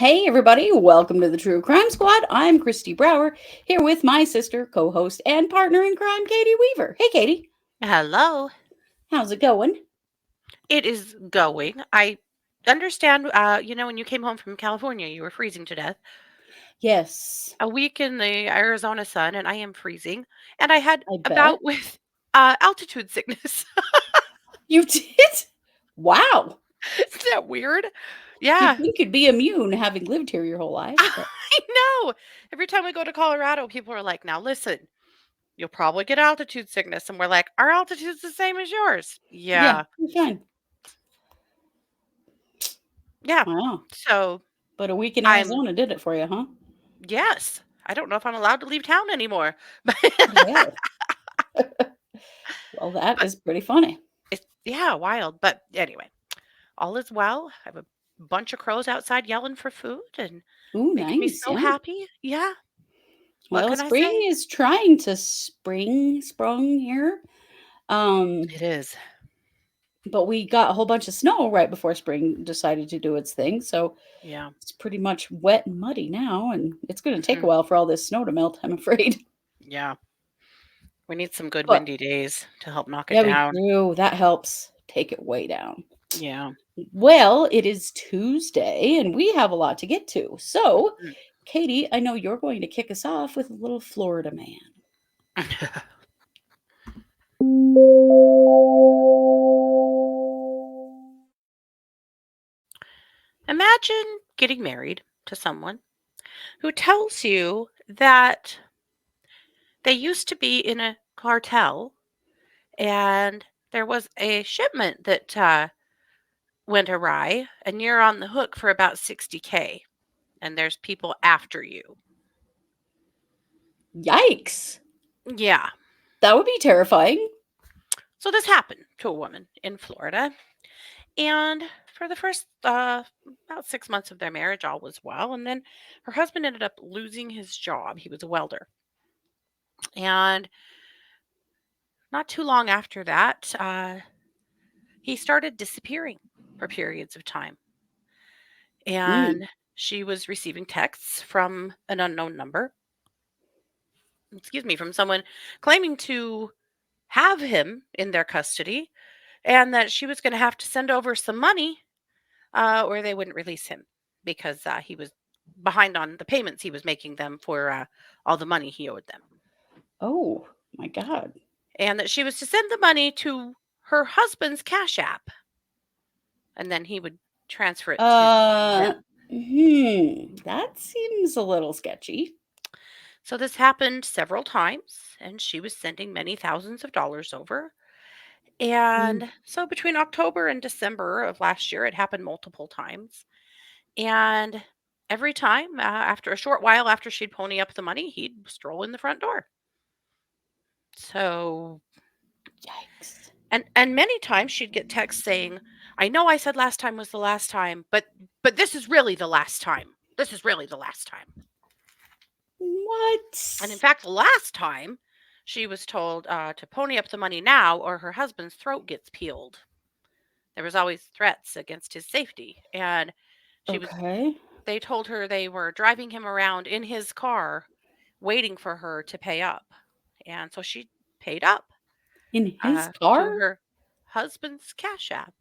Hey, everybody, welcome to the True Crime Squad. I'm Christy Brower, here with my sister, co host, and partner in crime, Katie Weaver. Hey, Katie, Hello. how's it going? It is going. I understand, when you came home from California, you were freezing to death. Yes, A week in the Arizona sun, and I am freezing. And I had I a bet. bout with altitude sickness. You did? Wow. Isn't that weird? You'd Yeah, think you'd be immune having lived here your whole life, but I know. Every time we go to Colorado, people are like, now listen, you'll probably get altitude sickness. And we're like, our altitude's the same as yours. yeah, Yeah. you're fine. Yeah. Wow. So But a week in I'm, Arizona did it for you, huh? yes. I don't know if I'm allowed to leave town anymore. Well, well, that But is pretty funny. it's yeah, wild. But anyway, all is well. I have a bunch of crows outside yelling for food and Ooh, making me nice. so Yeah. happy. Yeah. What Well, can I spring say? is trying to sprung here. Um, It is. but we got a whole bunch of snow right before spring decided to do its thing. So Yeah. it's pretty much wet and muddy now, and it's going to take a Hmm. while for all this snow to melt, I'm afraid. Yeah. We need some good But windy days to help knock it yeah, we down. do. That helps take it way down. Yeah. Well, it is Tuesday, and we have a lot to get to. So, Mm. Katie, I know you're going to kick us off with a little Florida man. Imagine getting married to someone who tells you that they used to be in a cartel and there was a shipment that went awry and you're on the hook for about 60K and there's people after you. Yikes. Yeah. That would be terrifying. So this happened to a woman in Florida. And for the first about 6 months of their marriage, all was well. And then her husband ended up losing his job. He was a welder. And not too long after that, he started disappearing for periods of time. Mm. And she was receiving texts from an unknown number, excuse me, from someone claiming to have him in their custody and that she was going to have to send over some money or they wouldn't release him because he was behind on the payments he was making them for all the money he owed them. Oh, my God. And that she was to send the money to her husband's Cash App and then he would transfer it to Uh, them. that seems a little sketchy. So this happened several times and she was sending many thousands of dollars over. Mm. And so between October and December of last year, it happened multiple times. And every time, after a short while after she'd pony up the money, he'd stroll in the front door. So, Yikes. and many times she'd get texts saying, "I know I said last time was the last time, but this is really the last time. This is really the last time." And in What? fact, the last time she was told to pony up the money now, or her husband's throat gets peeled. There was always threats against his safety, and she was. Okay. They told her they were driving him around in his car, waiting for her to pay up, and so she paid up In his car? to her husband's Cash App,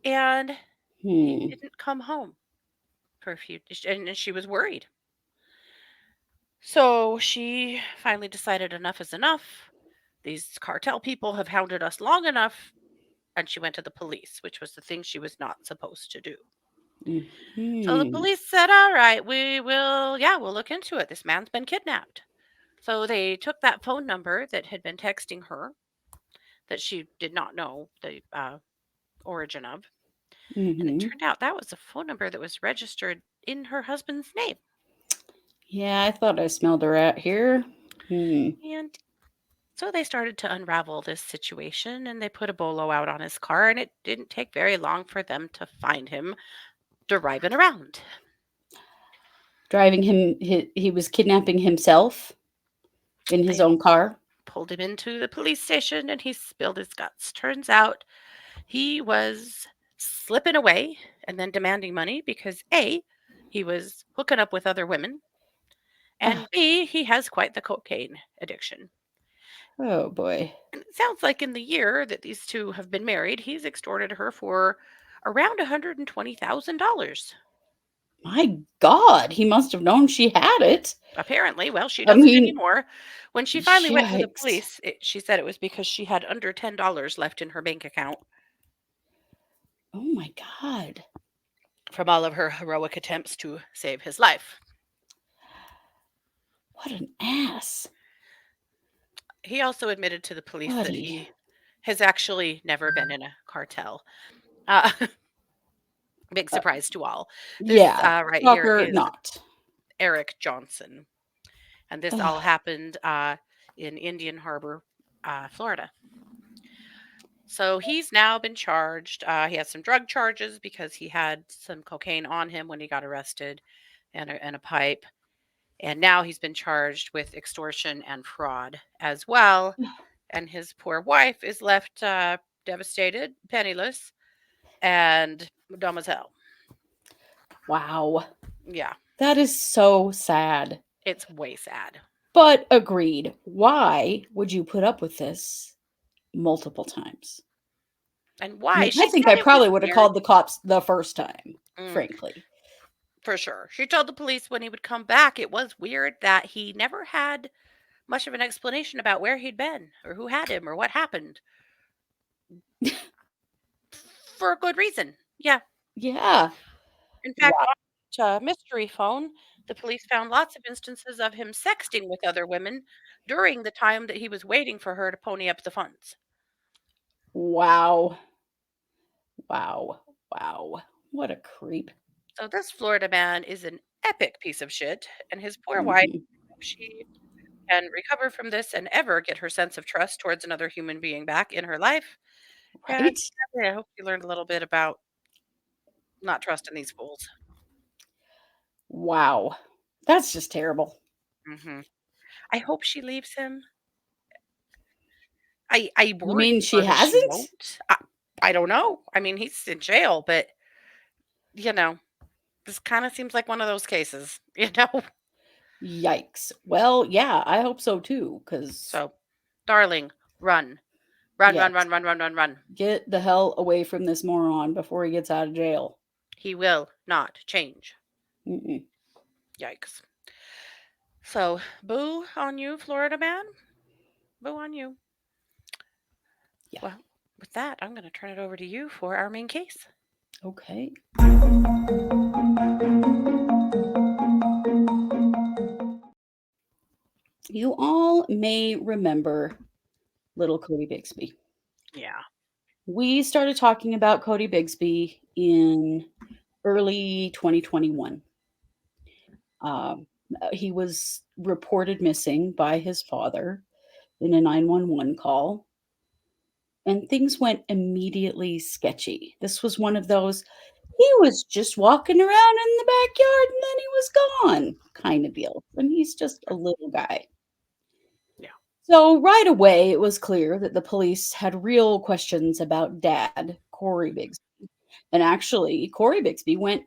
and he Hmm. didn't come home for a few, and she was worried. So she finally decided enough is enough. These cartel people have hounded us long enough, and she went to the police, which was the thing she was not supposed to do. So the Hmm. police said, "All right, yeah, we'll look into it. This man's been kidnapped." So they took that phone number that had been texting her, that she did not know the origin of, and it Hmm. turned out that was a phone number that was registered in her husband's name. Yeah, I thought I smelled a rat here. Hmm. And so they started to unravel this situation and they put a bolo out on his car, and it didn't take very long for them to find him driving around. Driving him, he was kidnapping himself in his They own car. pulled him into the police station and he spilled his guts. Turns out he was slipping away and then demanding money because A, he was hooking up with other women, and B, he has quite the cocaine addiction. Oh boy. And it sounds like in the year that these two have been married, he's extorted her for around $120,000. My God, he must have known she had it. Apparently, well, she I doesn't mean, anymore. When she finally went to the yikes. police, she said it was because she had under $10 left in her bank account Oh my God. from all of her heroic attempts to save his life. What an ass. He also admitted to the police that Buddy. he has actually never been in a cartel. Big surprise to all. This Yeah. right here Shocker is not. Eric Johnson. And this all Ugh. happened in Indian Harbor, Florida. So he's now been charged. He has some drug charges because he had some cocaine on him when he got arrested and a pipe. And now he's been charged with extortion and fraud as well. And his poor wife is left devastated, penniless, and dumb as hell. Wow. Yeah, That is so sad. it's way sad. But agreed. Why would you put up with this multiple times? And I why? mean, She I think said I it was probably would have weird. called the cops the first time, Mm, frankly. for sure. She told the police when he would come back, it was weird that he never had much of an explanation about where he'd been or who had him or what happened for a good reason. Yeah. Yeah. In fact, Wow. on mystery phone, the police found lots of instances of him sexting with other women during the time that he was waiting for her to pony up the funds. Wow. Wow. Wow. What a creep. So this Florida man is an epic piece of shit, and his poor wife, Mhm. hope she can recover from this and ever get her sense of trust towards another human being back in her life. And Right? yeah, I hope you learned a little bit about not trusting these fools. Wow. That's just terrible. Hmm. I hope she leaves him. I You worry mean she for her she hasn't? won't. I don't know. I mean, he's in jail, but you know, this kind of seems like one of those cases, you know. Yikes. Well, yeah, I hope so too, because, So, darling, run, run, yes, run, run, run, run, run, run. get the hell away from this moron before he gets out of jail. He will not change. Mm-mm. Yikes. So, boo on you, Florida man. Boo on you. Yeah. Well, with that, I'm going to turn it over to you for our main case. Okay. You all may remember little Cody Bigsby. Yeah. We started talking about Cody Bigsby in early 2021. Um, he was reported missing by his father in a 911 call, and things went immediately sketchy. This was one of those, he was just walking around in the backyard and then he was gone kind of deal. And he's just a little guy. Yeah. So right away, it was clear that the police had real questions about Dad, Cory Bigsby. And actually, Cory Bigsby went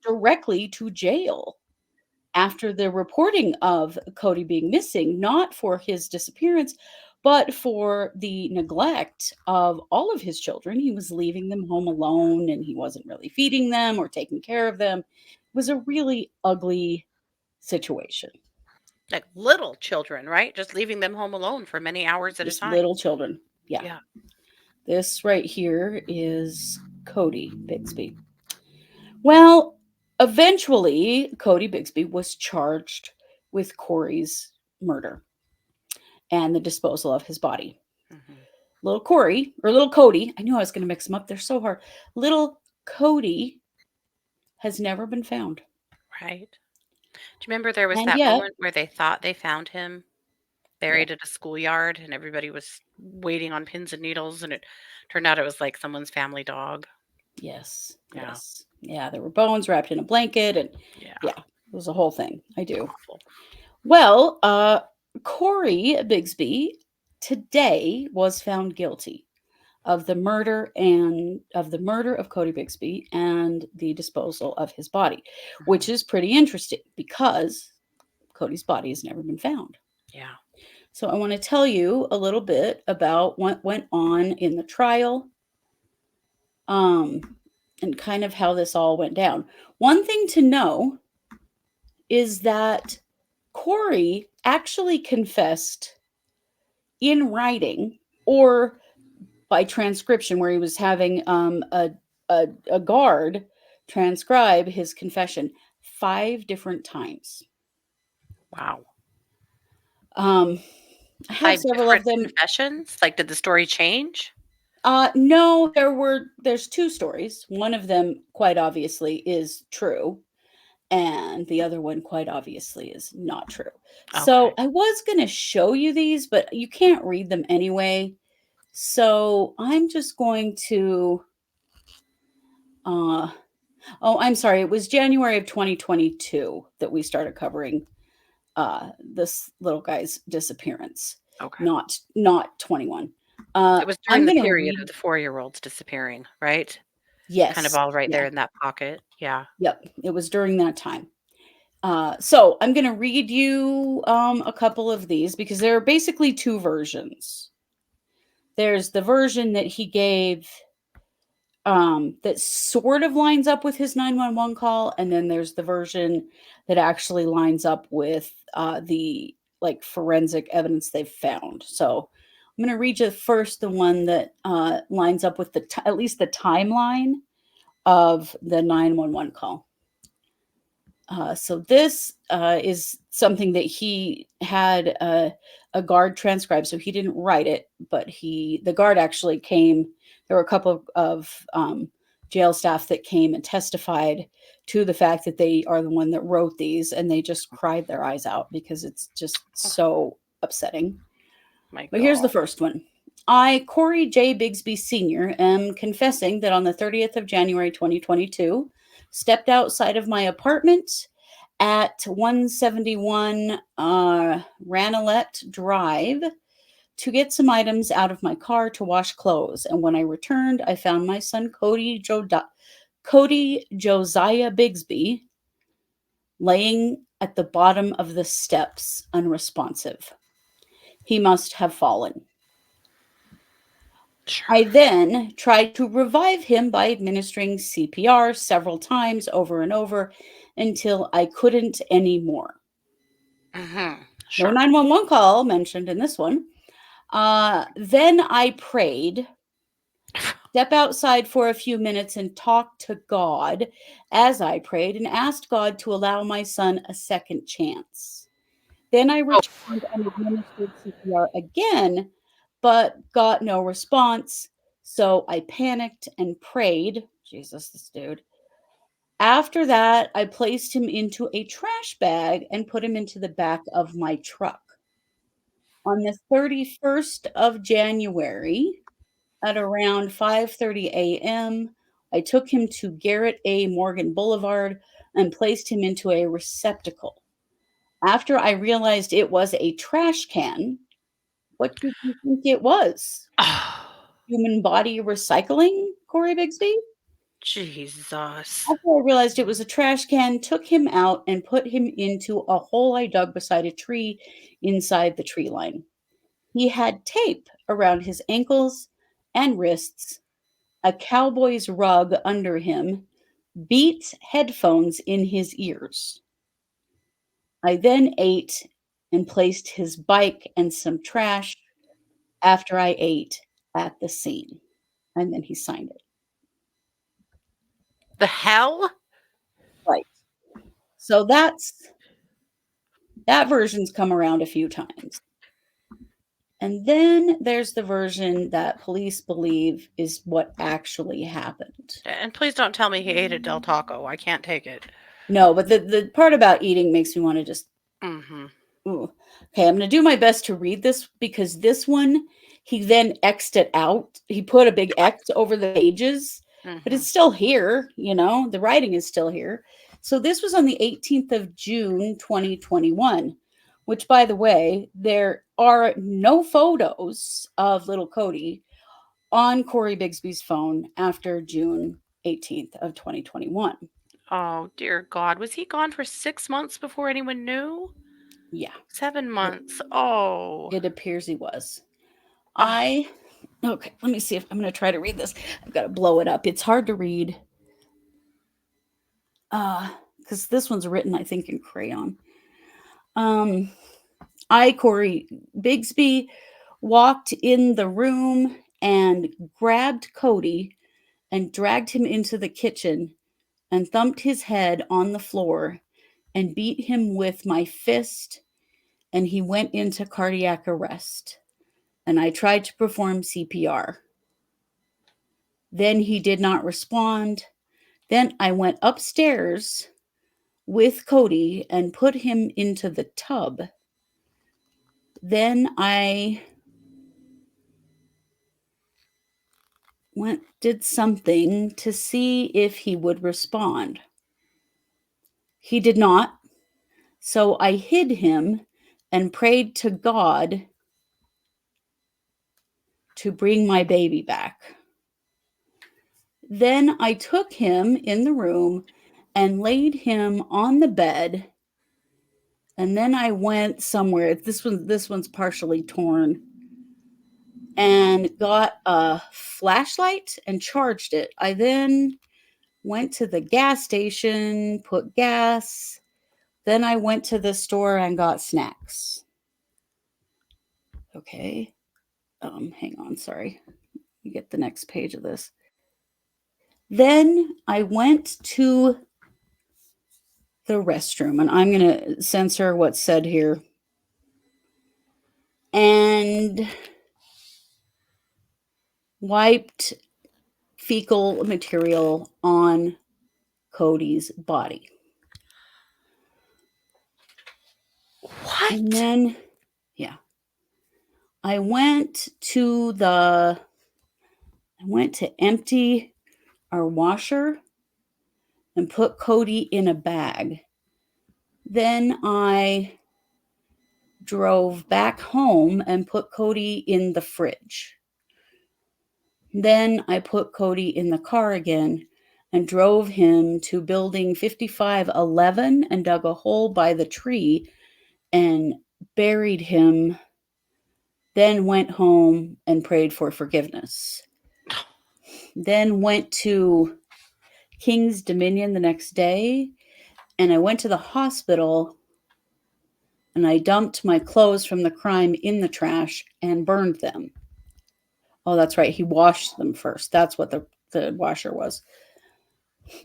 directly to jail after the reporting of Cody being missing, not for his disappearance, but for the neglect of all of his children. He was leaving them home alone and he wasn't really feeding them or taking care of them. It was a really ugly situation. Like little children, right? Just leaving them home alone for many hours at a Just time. little children. Yeah. Yeah. This right here is Cody Bigsby. Well, eventually, Cody Bigsby was charged with Cory's murder and the disposal of his body. Hmm. Little Cory, or little Cody, I knew I was going to mix them up. They're so hard. Little Cody has never been found. Right. Do you remember there was And that yet, moment where they thought they found him yeah, buried at a schoolyard and everybody was waiting on pins and needles and it turned out it was like someone's family dog? yes, Yeah. yes. Yeah, there were bones wrapped in a blanket. And Yeah. yeah, it was a whole thing. I do. Awful. Well, Cory Bigsby today was found guilty of the murder of Cody Bigsby and the disposal of his body, which Mhm. is pretty interesting because Cody's body has never been found. Yeah. So I want to tell you a little bit about what went on in the trial, um, and kind of how this all went down. One thing to know is that Cory actually confessed in writing or by transcription, where he was having a guard transcribe his confession 5 different times. Wow. Um, I have 5 several of different them. confessions? Like, did the story change? No, there's two stories. One of them quite obviously is true, and the other one quite obviously is not true. So Okay. I was going to show you these, but you can't read them anyway. So I'm just going to uh oh, I'm sorry. It was January of 2022 that we started covering this little guy's disappearance, Okay. not 21. It was during I'm the going to period read. of the 4-year-olds disappearing, right? Kind of Yes. all right Yeah. there in that pocket. Yeah. Yep. It was during that time. So I'm going to read you a couple of these because there are basically two versions. There's the version that he gave that sort of lines up with his 911 call, and then there's the version that actually lines up with the like forensic evidence they've found. So I'm going to read you first the one that lines up with at least the timeline of the 911 call. So this is something that he had a guard transcribe. So he didn't write it, but the guard actually came. There were a couple of jail staff that came and testified to the fact that they are the one that wrote these, and they just cried their eyes out because it's just Oh so upsetting. my But here's god. the first one. I, Cory J. Bigsby Sr., am confessing that on the 30th of January 2022, stepped outside of my apartment at 171 Ranelette Drive to get some items out of my car to wash clothes. And when I returned, I found my son Codi Josiah Bigsby laying at the bottom of the steps, unresponsive. He must have fallen. I Sure. then tried to revive him by administering CPR several times over and over until I couldn't anymore. Mhm. No Sure. 911 call mentioned in this one. Then I prayed, step outside for a few minutes and talk to God as I prayed and asked God to allow my son a second chance. Then I Oh, returned and administered CPR again, but got no response. So I panicked and prayed. Jesus, this dude. After that, I placed him into a trash bag and put him into the back of my truck. On the 31st of January, at around 5:30 a.m., I took him to Garrett A. Morgan Boulevard and placed him into a receptacle. After I realized it was a trash can, what did you think it was? oh, Human body recycling, Cory Bigsby? Jesus. After I realized it was a trash can, took him out and put him into a hole I dug beside a tree inside the tree line. He had tape around his ankles and wrists, a cowboy's rug under him, Beats headphones in his ears. I then ate and placed his bike and some trash after I ate at the scene. And then he signed it. The hell? Right. So that version's come around a few times. And then there's the version that police believe is what actually happened. And please don't tell me he ate a Del Taco. I can't take it. No, but the part about eating makes me want to just Mhm. ooh. Okay, I'm going to do my best to read this because this one he then X'd it out. He put a big X over the pages, but it's Mhm. still here, the writing is still here. So this was on the 18th of June, 2021, which by the way, there are no photos of little Cody on Cory Bigsby's phone after June 18th of 2021. Oh, dear God. Was he gone for 6 months before anyone knew? Yeah, 7 months. Oh. it appears he was. Ah. I Okay, let me see if I'm going to try to read this. I've got to blow it up. It's hard to read. Cuz this one's written I think in crayon. Um I, Cory Bigsby, walked in the room and grabbed Cody and dragged him into the kitchen and thumped his head on the floor and beat him with my fist, and he went into cardiac arrest. And I tried to perform CPR. Then he did not respond. Then I went upstairs with Cody and put him into the tub. Then I did something to see if he would respond. He did not, so I hid him and prayed to God to bring my baby back. Then I took him in the room and laid him on the bed. And then I went somewhere. This one's partially torn. And got a flashlight and charged it. I then went to the gas station, put gas. Then I went to the store and got snacks. Okay. Hang on, sorry. You get the next page of this. Then I went to the restroom, and I'm going to censor what's said here. And wiped fecal material on Cody's body. What? And then, yeah, I went to empty our washer and put Cody in a bag. Then I drove back home and put Cody in the fridge. Then I put Cody in the car again and drove him to building 5511 and dug a hole by the tree and buried him. Then went home and prayed for forgiveness. Then went to King's Dominion the next day, and I went to the hospital and I dumped my clothes from the crime in the trash and burned them. Oh, that's right. He washed them first. That's what the washer was.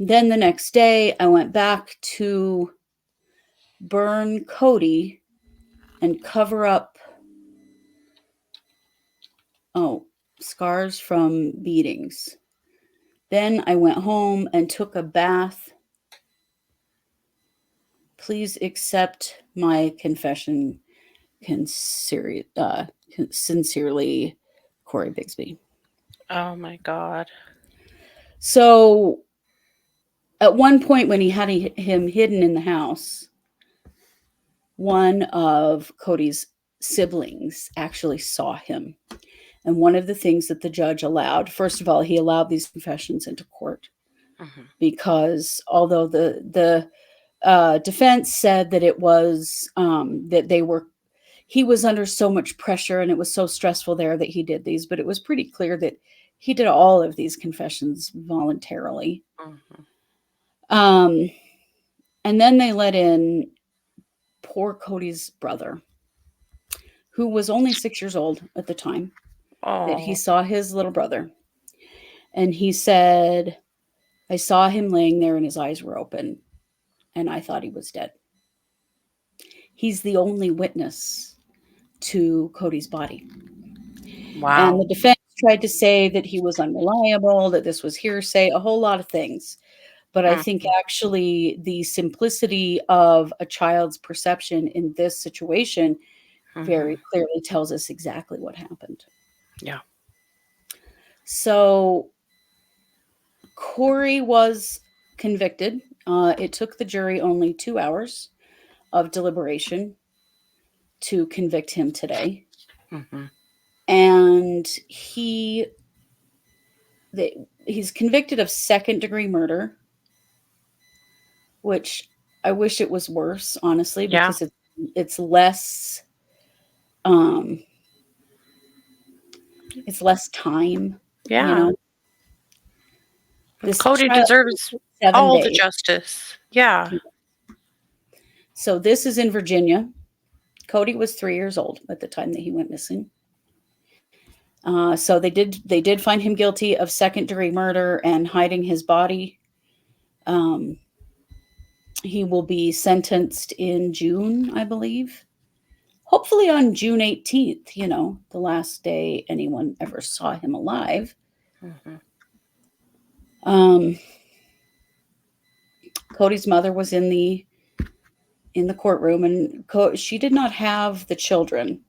Then the next day, I went back to burn Cody and cover up scars from beatings. Then I went home and took a bath. Please accept my confession. Sincerely, Cory Bigsby. Oh my God. So at one point when he had him hidden in the house, one of Cody's siblings actually saw him. And one of the things that the judge allowed, first of all, he allowed these confessions into court because although the defense said that it was that he was under so much pressure and it was so stressful there that he did these, but it was pretty clear that he did all of these confessions voluntarily. And then they let in poor Cody's brother, who was only 6 years old at the time that he saw his little brother. And he said, I saw him laying there and his eyes were open and I thought he was dead. He's the only witness to Cody's body. Wow. And the defense tried to say that he was unreliable, that this was hearsay, a whole lot of things. But I think actually the simplicity of a child's perception in this situation very clearly tells us exactly what happened. Yeah. So Cory was convicted. It took the jury only 2 hours of deliberation to convict him today. And he he's convicted of second-degree murder, which I wish it was worse, honestly, Yeah. because it's less um it's less time, you Yeah. know. And This Cody trial deserves 7 all the days. justice. Yeah. So this is in Virginia. Cody was 3 years old at the time that he went missing. So they did find him guilty of second-degree murder and hiding his body. Um, he will be sentenced in June, I believe. Hopefully on June 18th, the last day anyone ever saw him alive. Hmm. Um, Cody's mother was in the courtroom, and she did not have the children.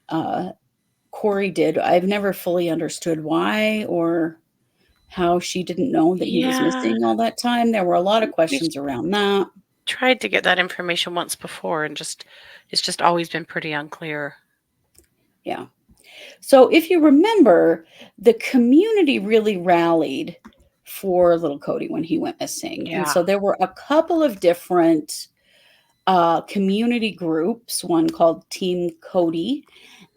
Uh, Cory did. I've never fully understood why or how she didn't know that he was Yeah. missing all that time. There were a lot of We questions around that. tried to get that information once before, and it's just always been pretty unclear. Yeah. So if you remember, the community really rallied for little Cody when he went missing. And Yeah. so there were a couple of different community groups, one called Team Cody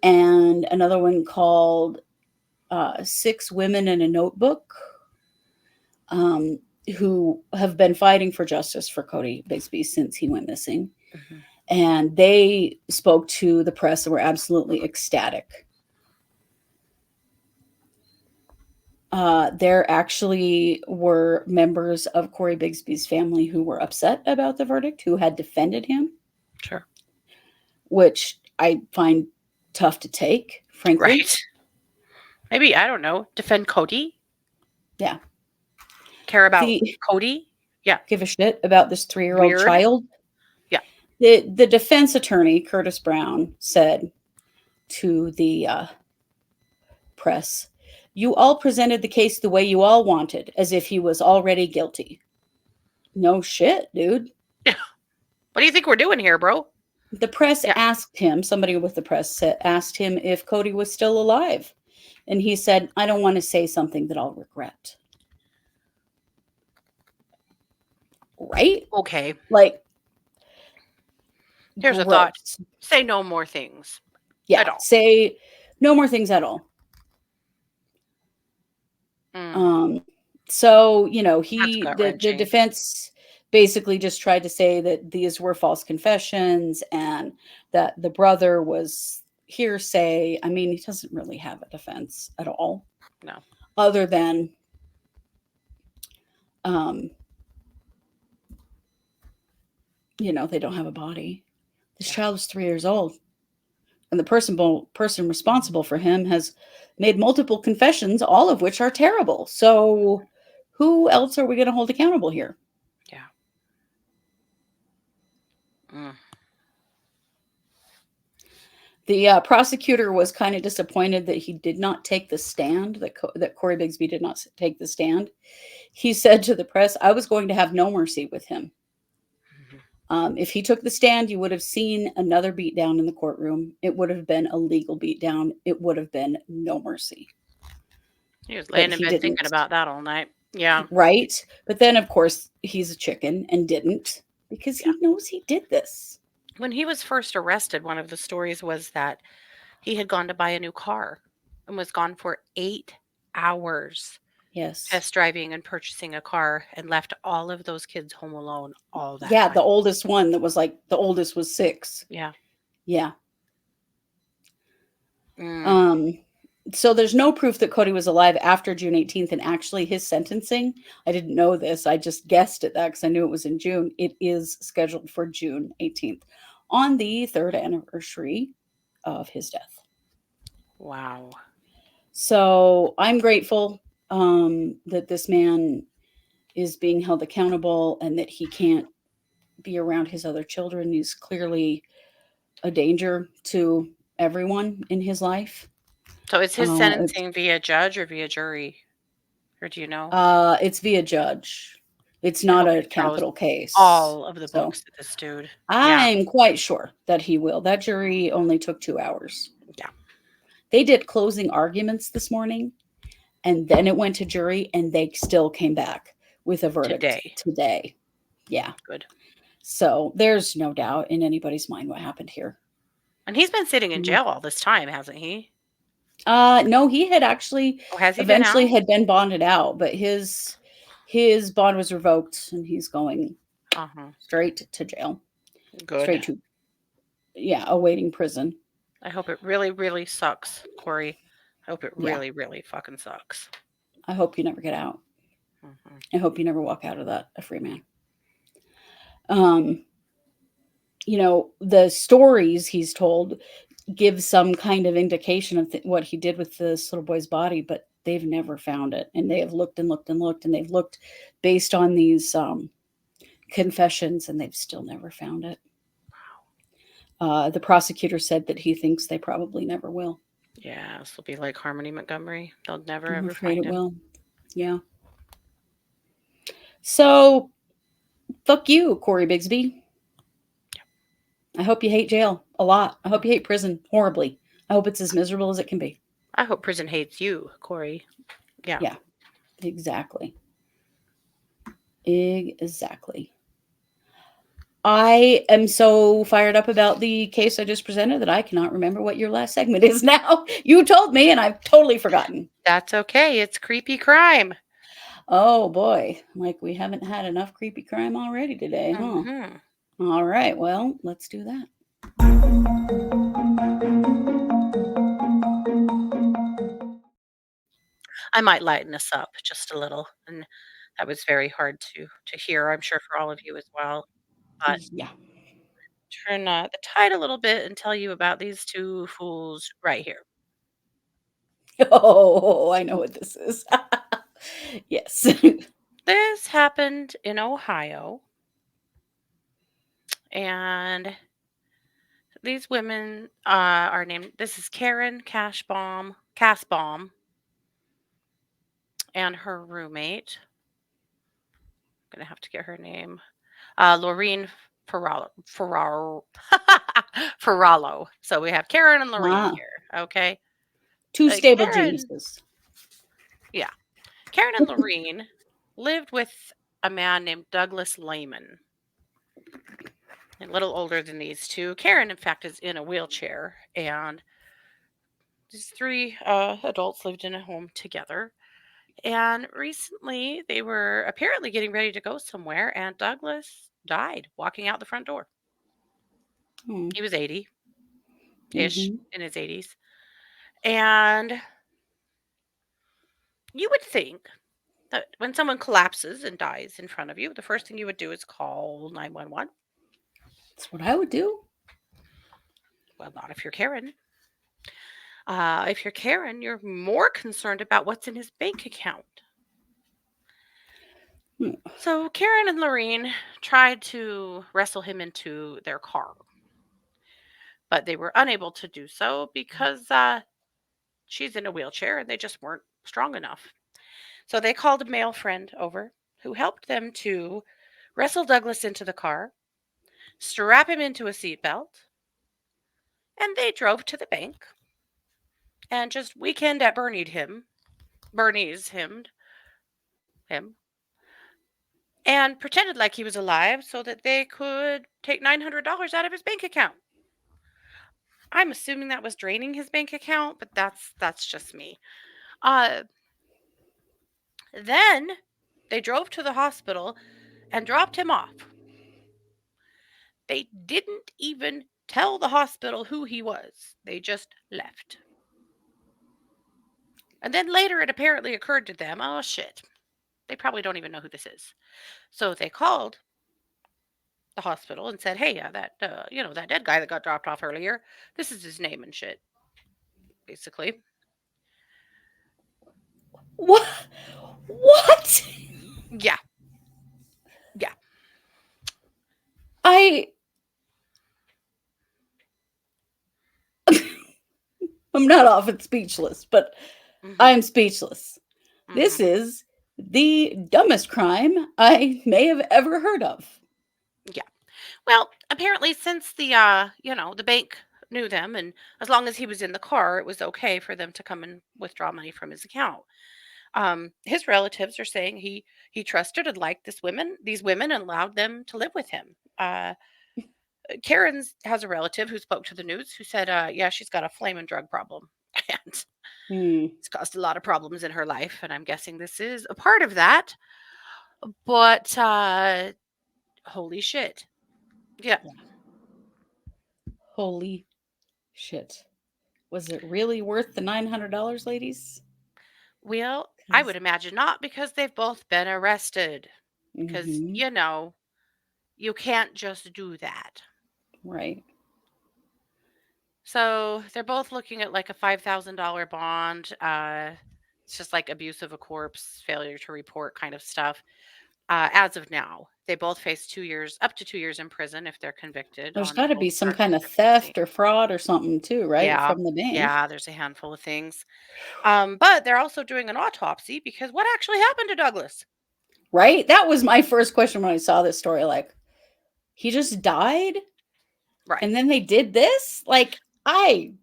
and another one called Six Women in a Notebook, um, who have been fighting for justice for Cody Bigsby since he went missing. Hmm. And they spoke to the press and were absolutely ecstatic. There actually were members of Cory Bigsby's family who were upset about the verdict, who had defended him, Sure. which I find tough to take, frankly. Right. Maybe, I don't know, defend Cody? Yeah. Care about The Cody? Yeah. Give a shit about this 3-year-old Weird. child. Yeah. The defense attorney, Curtis Brown, said to the press, "You all presented the case the way you all wanted, as if he was already guilty." No shit, dude. What do you think we're doing here, bro? The press Yeah. asked him, somebody with the press asked him if Cody was still alive. And he said, "I don't want to say something that I'll regret." Right? Okay. Like, Here's a thought. gross. Say no more things Yeah. at all. Say no more things at all. Mm, Um, so, that's he gut the wrenching. defense basically just tried to say that these were false confessions and that the brother was hearsay. I mean, he doesn't really have a defense at all, No. other than um, they don't have a body. This Yeah. child was 3 years old, and the person responsible for him has made multiple confessions, all of which are terrible. So, who else are we going to hold accountable here? Yeah. Mm, The prosecutor was kind of disappointed that he did not take the stand, that Cory Bigsby did not take the stand. He said to the press, "I was going to have no mercy with him. If he took the stand, you would have seen another beatdown in the courtroom. It would have been a legal beatdown. It would have been no mercy." he was But laying in he bed thinking didn't, about that all night. Yeah. right? But then, of course, he's a chicken and didn't, because Yeah. he knows he did this. When he was first arrested, one of the stories was that he had gone to buy a new car and was gone for 8 hours Yes. test driving and purchasing a car and left all of those kids home alone all that Yeah, the time. oldest one that was like the oldest was 6. Yeah. Yeah. Mm, Um, so there's no proof that Cody was alive after June 18th, and actually his sentencing, I didn't know this. I just guessed at that because I knew it was in June. It is scheduled for June 18th, on the 3rd anniversary of his death. wow. So I'm grateful that this man is being held accountable and that he can't be around his other children. He's clearly a danger to everyone in his life. So is his It's sentencing via judge or via jury? Or do you know? It's via judge. It's I not hope a he throws capital case. all of the So books at this dude. Yeah. I'm quite sure that he will. That jury only took 2 hours. Yeah. They did closing arguments this morning, and then it went to jury, and they still came back with a verdict Today. today. Yeah. Good. So there's no doubt in anybody's mind what happened here. And he's been sitting in Mhm. jail all this time, hasn't he? No, he had actually Oh, has he been eventually out? had been bonded out, but his bond was revoked, and he's going Uh-huh. straight to jail, Good. straight to, yeah, awaiting prison. I hope it really, really sucks, Cory. I hope it Yeah, really, really fucking sucks. I hope you never get out. Mhm. I hope you never walk out of that a free man. Um, the stories he's told give some kind of indication of what he did with this little boy's body, but they've never found it, and they have looked and looked and looked, and they've looked based on these confessions, and they've still never found it. The prosecutor said that he thinks they probably never will. Yeah, this will be like Harmony Montgomery. They'll never I'm ever afraid find it him. will. Yeah. So, fuck you, Cory Bigsby. I hope you hate jail a lot. I hope you hate prison horribly. I hope it's as miserable as it can be. I hope prison hates you, Cory. Yeah. Yeah, exactly. Exactly. I am so fired up about the case I just presented that I cannot remember what your last segment is now. You told me, and I've totally forgotten. That's okay. It's creepy crime. Oh boy, like we haven't had enough creepy crime already today, huh? Mm-hmm. All right, well, let's do that. I might lighten this up just a little. And that was very hard to hear, I'm sure for all of you as well. But Yeah. turn the tide a little bit and tell you about these two fools right here. Oh, I know what this is. Yes. This happened in Ohio, and these women are named. This is Karen Casbaum, and her roommate. I'm gonna have to get her name. Laureen Ferraro. So we have Karen and Laureen Ah, here. Okay. two stable Karen, geniuses. yeah. Karen and Laureen lived with a man named Douglas Lehman, a little older than these two. Karen, in fact, is in a wheelchair, and these three adults lived in a home together. And recently, they were apparently getting ready to go somewhere, and Douglas died walking out the front door. Hmm. He was 80 ish, Mm-hmm. in his 80s. And you would think that when someone collapses and dies in front of you, the first thing you would do is call 911. That's what I would do. Well, not if you're Karen. If you're Karen, you're more concerned about what's in his bank account. Hmm. So Karen and Lorraine tried to wrestle him into their car, but they were unable to do so because she's in a wheelchair and they just weren't strong enough. So they called a male friend over who helped them to wrestle Douglas into the car, strap him into a seatbelt, and they drove to the bank and just weekend at Bernie's him, and pretended like he was alive so that they could take $900 out of his bank account. I'm assuming that was draining his bank account, but that's just me. Uh, then they drove to the hospital and dropped him off. They didn't even tell the hospital who he was. They just left. And then later it apparently occurred to them, oh shit, they probably don't even know who this is. So they called the hospital and said, "Hey, that dead guy that got dropped off earlier, this is his name and shit." Basically, What? What? yeah, yeah. I I'm not often speechless, but Hmm. I'm speechless. Hmm. This is the dumbest crime I may have ever heard of. Yeah. Well, apparently, since the bank knew them, and as long as he was in the car, it was okay for them to come and withdraw money from his account. His relatives are saying he trusted and liked these women, and allowed them to live with him. Karen's has a relative who spoke to the news who said, yeah, she's got a flaming drug problem. And Hmm. it's caused a lot of problems in her life. And I'm guessing this is a part of that. But holy shit. Yeah. Yeah. Holy shit. Was it really worth the $900, ladies? Well, I would 'Cause imagine not, because they've both been arrested. Because, mhm, you can't just do that. right. So they're both looking at like a $5,000 bond. It's just like abuse of a corpse, failure to report kind of stuff. As of now, they both face 2 years, up to 2 years in prison if they're convicted There's on gotta both be some charges of kinda conspiracy. theft or fraud or something too, right, Yeah, from the bank? yeah, there's a handful of things. But they're also doing an autopsy, because what actually happened to Douglas? Right? That was my first question when I saw this story, like, he just died Right. and then they did this? Like, I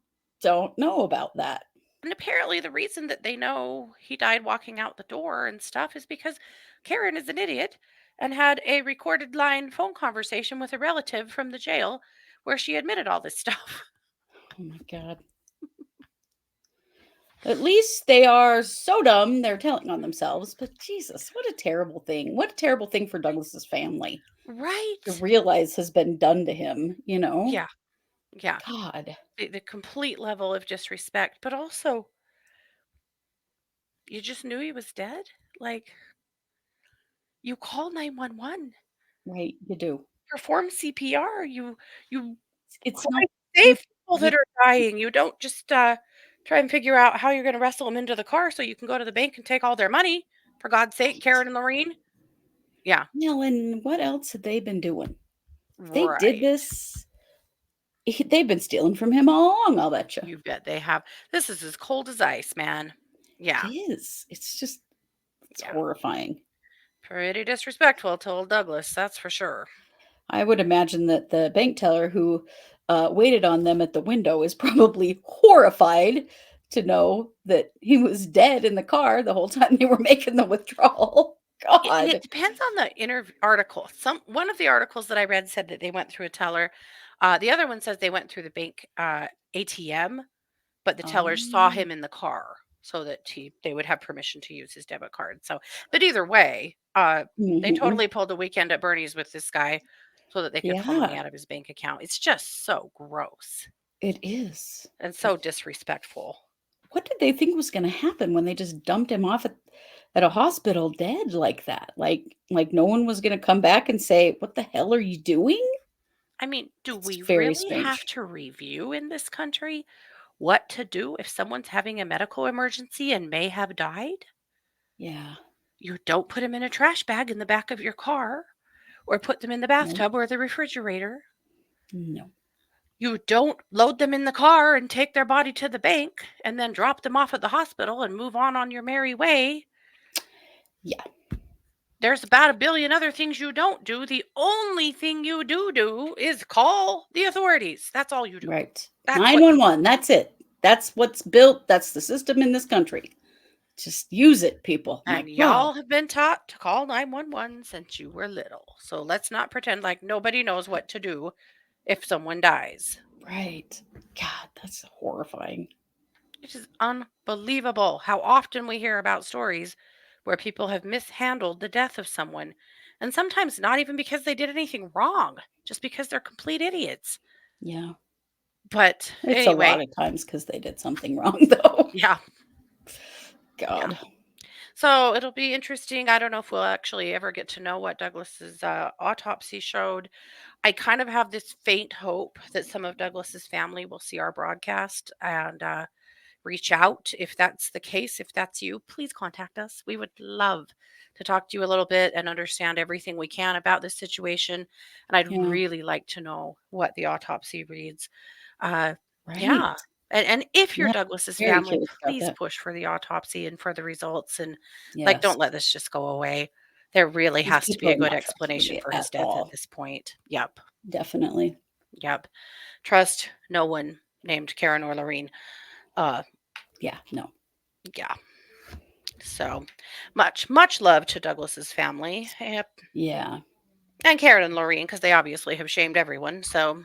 don't know about that. And apparently, the reason that they know he died walking out the door and stuff is because Karen is an idiot and had a recorded line phone conversation with a relative from the jail where she admitted all this stuff. Oh my god. At least they are so dumb, they're telling on themselves, but Jesus, what a terrible thing. What a terrible thing for Douglas's family to Right. realize has been done to him, you know? Yeah. Yeah. God, The complete level of disrespect, but also you just knew he was dead. Like, you call 911, right, you do. perform CPR, you It's try not to your save people you that are dying. You don't just try and figure out how you're going to wrestle them into the car so you can go to the bank and take all their money. For God's sake, right. Karen and Lorene. Yeah. Now, and what else had they been doing? If they did Right. this, they've been stealing from him all along, I'll bet you. You bet they have. This is as cold as ice, man. It Yeah. is. It's just it's Yeah. horrifying. Pretty disrespectful to old Douglas, that's for sure. I would imagine that the bank teller who, waited on them at the window is probably horrified to know that he was dead in the car the whole time they were making the withdrawal. And God. it depends on the article. One of the articles that I read said that they went through a teller. The other one says they went through the bank ATM, but the teller saw Oh. him in the car so that they would have permission to use his debit card. So, but either way, they Mhm. totally pulled a weekend at Bernie's with this guy so that they could pull money Yeah, out of his bank account. It's just so gross it is. and so It's disrespectful. what did they think was gonna happen when they just dumped him off at a hospital dead like that? Like no one was gonna come back and say, "What the hell are you doing?" I mean, do It's we very really have strange. to review in this country what to do if someone's having a medical emergency and may have died? Yeah. You don't put them in a trash bag in the back of your car or put them in the No. bathtub or the refrigerator. No. You don't load them in the car and take their body to the bank and then drop them off at the hospital and move on your merry way. Yeah, There's about a billion other things you don't do. The only thing you do is call the authorities. That's all you do. right. That's what you do. 911, that's it. That's what's built, that's the system in this country. Just use it, people. My And god. y'all have been taught to call 911 since you were little. So let's not pretend like nobody knows what to do if someone dies. Right. God, that's horrifying. It is unbelievable how often we hear about stories where people have mishandled the death of someone. And sometimes not even because they did anything wrong, just because they're complete idiots. Yeah. But It's a lot anyway, of times because they did something wrong, though. yeah, yeah. God. So it'll be interesting. I don't know if we'll actually ever get to know what Douglas's autopsy showed. I kind of have this faint hope that some of Douglas's family will see our broadcast and reach out. If that's the case, if that's you, please contact us. We would love to talk to you a little bit and understand everything we can about this situation. And I'd Yeah. really like to know what the autopsy reads. Uh, Right. yeah. And if you're Yeah. Douglas's Very family, curious about please that. push for the autopsy and for the results. And like, Yes. don't let this just go away. There really These has to be people a are good not explanation trustworthy for his at death at all. this point. Yep. Definitely. Yep. Trust no one named Karen or Lorene. Uh, Yeah. No. yeah. So much love to Douglas's family. Yep. Yeah. And Karen and Lorene, because they obviously have shamed everyone. So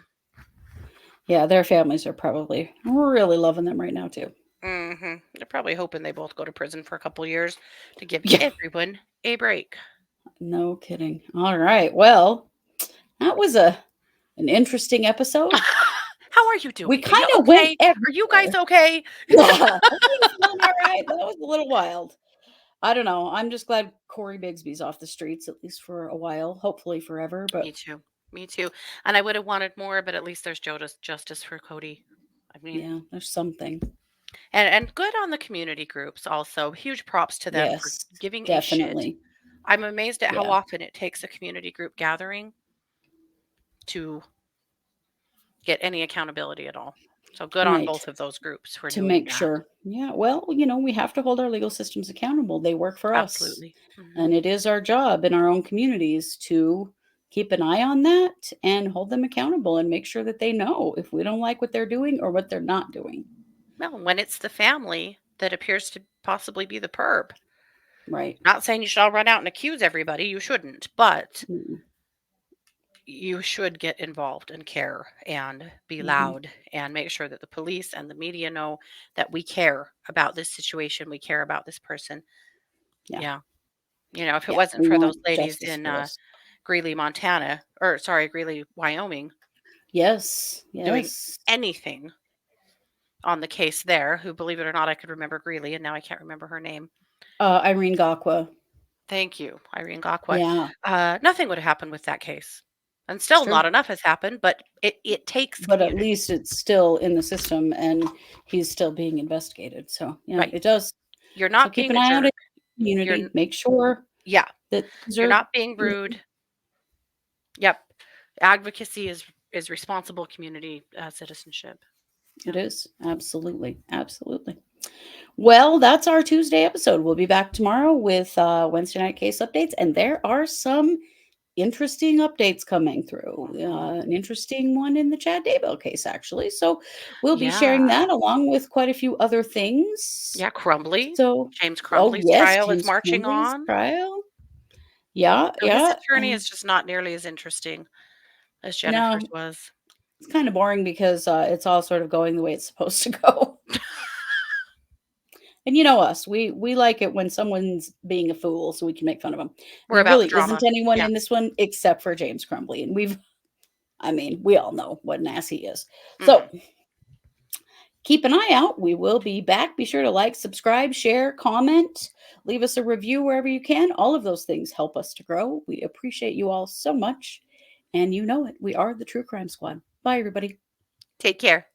Yeah, their families are probably really loving them right now too. they're probably hoping they both go to prison for a couple years to give Yeah, everyone a break. no kidding. All right. Well, that was an interesting episode. How are you We doing? Are kind you of went okay? Are you guys everywhere. okay? Yeah, everything's going all right. That was a little wild. I don't know. I'm just glad Cory Bigsby's off the streets, at least for a while, hopefully forever. Me But too. Me too. And I would have wanted more, but at least there's justice for Cody. I mean, yeah, there's something. and good on the community groups also. Huge props to them for Yes, giving a shit. definitely. I'm amazed at how Yeah, often it takes a community group gathering to get any accountability at all. So good on right. both of those groups for To doing make that. sure. Yeah, well, we have to hold our legal systems accountable. They work for us. Absolutely. And it is our job in our own communities to keep an eye on that and hold them accountable and make sure that they know if we don't like what they're doing or what they're not doing. Well, when it's the family that appears to possibly be the perp, Right. not saying you should all run out and accuse everybody, you shouldn't, but Mm-mm. you should get involved and care and be Mhm. loud and make sure that the police and the media know that we care about this situation. We care about this person. Yeah. Yeah. If it Yeah. wasn't We for those want ladies justice in for us. Greeley, Montana, or sorry, Greeley, Wyoming, Yes. doing Yes. anything on the case there, who, believe it or not, I could remember Greeley and now I can't remember her name. Irene Gakwa. Thank you, Irene Gakwa. Yeah. Nothing would have happened with that case. And It's still true. not enough has happened, but it takes But at community. least it's still in the system and he's still being investigated. So, yeah, Right. it does. You're So not keep being an a eye out in jerk. the You're community. Make sure Yeah, that these you're are, not being rude. Yep. Advocacy is responsible community citizenship. it Yeah. is. Absolutely. Absolutely. Well, that's our Tuesday episode. We'll be back tomorrow with Wednesday night case updates, and there are some interesting updates coming through. Mhm. An interesting one in the Chad Daybell case, actually. So we'll be Yeah. sharing that along with quite a few other things. Yeah, Crumbly. So, James oh Crumbly's yes, trial is James marching Crumbley's on. trial. Yeah, So his yeah. attorney is just not nearly as interesting as Jennifer's No, was. it's kind of boring because it's all sort of going the way it's supposed to go. And you know us, we like it when someone's being a fool so we can make fun of them. We're There about the really isn't drama. anyone Yeah. in this one except for James Crumbly, and we all know what an ass he is. So Mhm. keep an eye out. We will be back. Be sure to like, subscribe, share, comment, leave us a review wherever you can. All of those things help us to grow. We appreciate you all so much. And you know it. We are the True Crime Squad. Bye, everybody. Take care.